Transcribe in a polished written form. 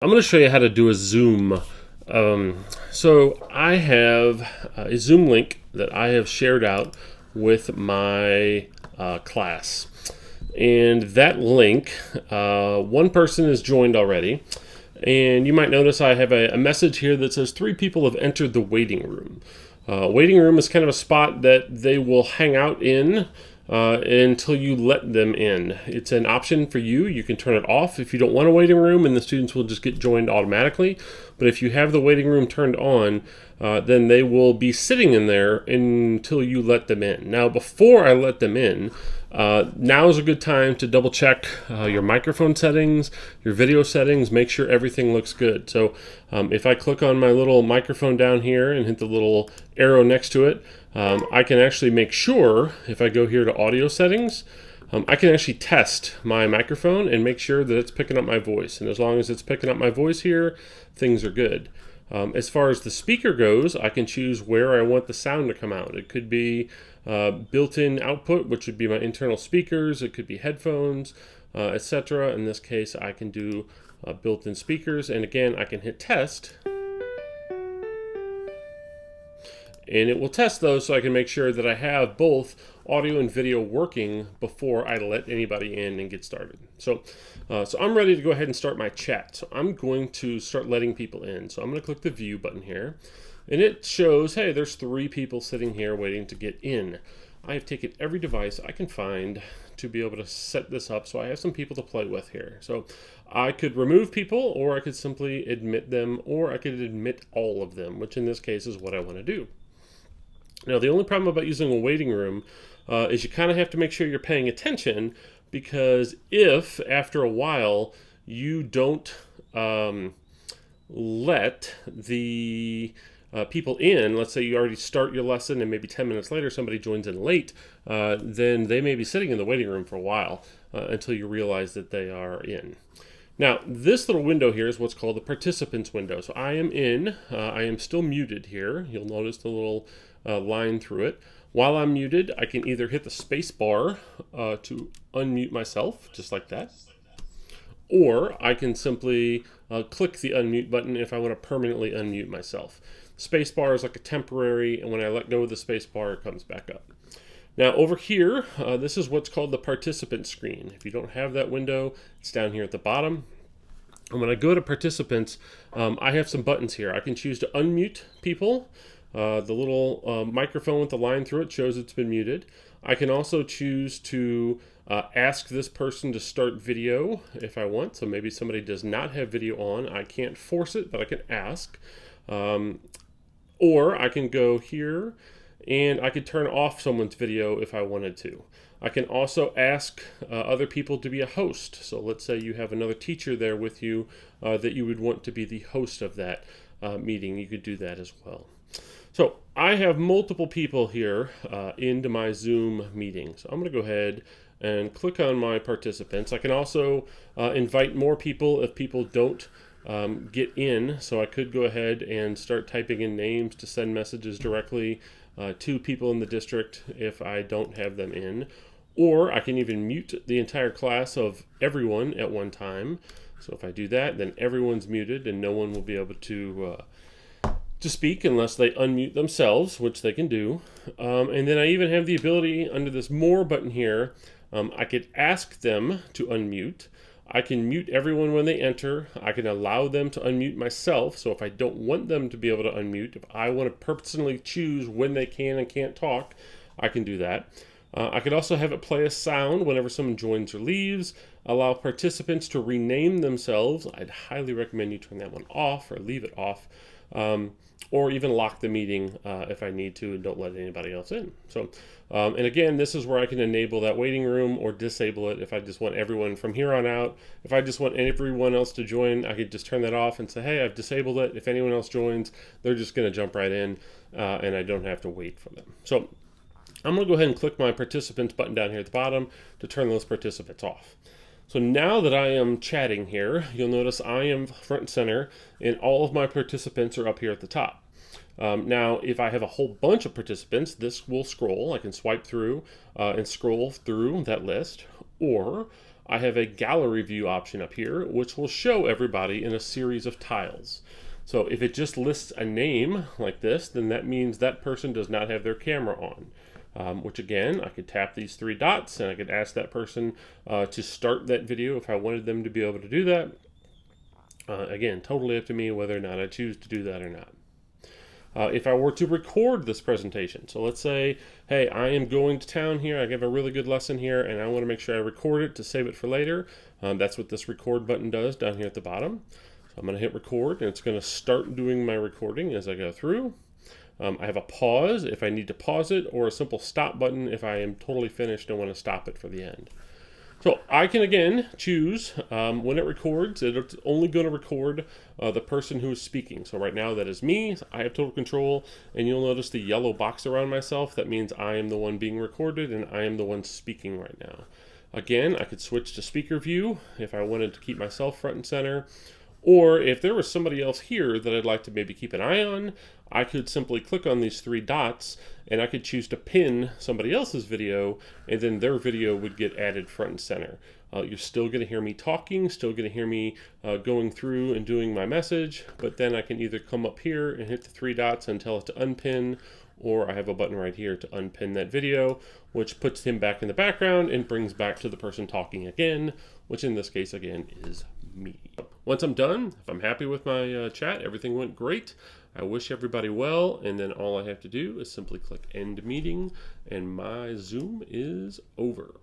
I'm going to show you how to do a Zoom. So I have a Zoom link that I have shared out with my class. And that link, one person is joined already. And you might notice I have a message here that says 3 people have entered the waiting room. Waiting room is kind of a spot that they will hang out in until you let them in. It's an option for you. You can turn it off if you don't want a waiting room, and the students will just get joined automatically. But if you have the waiting room turned on, then they will be sitting in there until you let them in. Now, before I let them in, now is a good time to double check your microphone settings, your video settings, make sure everything looks good. So if I click on my little microphone down here and hit the little arrow next to it, I can actually make sure, if I go here to audio settings, I can actually test my microphone and make sure that it's picking up my voice. And as long as it's picking up my voice here, things are good. As far as the speaker goes, I can choose where I want the sound to come out. It could be built-in output, which would be my internal speakers. It could be headphones, etc. In this case, I can do built-in speakers. And again, I can hit test. And it will test those so I can make sure that I have both audio and video working before I let anybody in and get started. So I'm ready to go ahead and start my chat. So I'm going to start letting people in. So I'm going to click the view button here. And it shows, hey, there's 3 people sitting here waiting to get in. I have taken every device I can find to be able to set this up so I have some people to play with here. So I could remove people, or I could simply admit them, or I could admit all of them, which in this case is what I want to do. Now, the only problem about using a waiting room is you kind of have to make sure you're paying attention, because if after a while you don't let the people in, let's say you already start your lesson and maybe 10 minutes later somebody joins in late, then they may be sitting in the waiting room for a while until you realize that they are in. Now, this little window here is what's called the participants window. So I am in, I am still muted here. You'll notice the little line through it. While I'm muted, I can either hit the space bar to unmute myself, just like that, or I can simply click the unmute button if I want to permanently unmute myself. Space bar is like a temporary, and when I let go of the space bar, it comes back up. Now over here, this is what's called the participant screen. If you don't have that window, it's down here at the bottom. And when I go to participants, I have some buttons here. I can choose to unmute people. The little microphone with the line through it shows it's been muted. I can also choose to ask this person to start video if I want. So maybe somebody does not have video on. I can't force it, but I can ask. Or I can go here and I could turn off someone's video if I wanted to. I can also ask other people to be a host. So let's say you have another teacher there with you that you would want to be the host of that meeting. You could do that as well. So I have multiple people here into my Zoom meeting. So I'm going to go ahead and click on my participants. I can also invite more people if people don't get in. So I could go ahead and start typing in names to send messages directly to people in the district if I don't have them in. Or I can even mute the entire class of everyone at one time. So if I do that, then everyone's muted and no one will be able to speak unless they unmute themselves, which they can do. And then I even have the ability under this more button here, I could ask them to unmute. I can mute everyone when they enter. I can allow them to unmute myself. So if I don't want them to be able to unmute, if I want to personally choose when they can and can't talk, I can do that. I could also have it play a sound whenever someone joins or leaves, allow participants to rename themselves. I'd highly recommend you turn that one off or leave it off. Or even lock the meeting if I need to and don't let anybody else in. So, and again, this is where I can enable that waiting room or disable it if I just want everyone from here on out. If I just want everyone else to join, I could just turn that off and say, hey, I've disabled it. If anyone else joins, they're just going to jump right in and I don't have to wait for them. So I'm going to go ahead and click my participants button down here at the bottom to turn those participants off. So now that I am chatting here, you'll notice I am front and center and all of my participants are up here at the top. Now, if I have a whole bunch of participants, this will scroll. I can swipe through and scroll through that list. Or I have a gallery view option up here, which will show everybody in a series of tiles. So if it just lists a name like this, then that means that person does not have their camera on. Which again, I could tap these three dots and I could ask that person to start that video if I wanted them to be able to do that. Again, totally up to me whether or not I choose to do that or not. If I were to record this presentation, so let's say, hey, I am going to town here, I have a really good lesson here, and I want to make sure I record it to save it for later. That's what this record button does down here at the bottom. So I'm going to hit record, and it's going to start doing my recording as I go through. I have a pause if I need to pause it, or a simple stop button if I am totally finished and want to stop it for the end. So I can again choose when it records, it's only going to record the person who is speaking. So right now that is me, I have total control, and you'll notice the yellow box around myself. That means I am the one being recorded and I am the one speaking right now. Again, I could switch to speaker view if I wanted to keep myself front and center. Or if there was somebody else here that I'd like to maybe keep an eye on, I could simply click on these three dots and I could choose to pin somebody else's video, and then their video would get added front and center. You're still going to hear me talking, still going to hear me going through and doing my message, but then I can either come up here and hit the three dots and tell it to unpin, or I have a button right here to unpin that video, which puts him back in the background and brings back to the person talking again, which in this case again is me. Once I'm done, if I'm happy with my chat, everything went great, I wish everybody well, and then all I have to do is simply click end meeting, and my Zoom is over.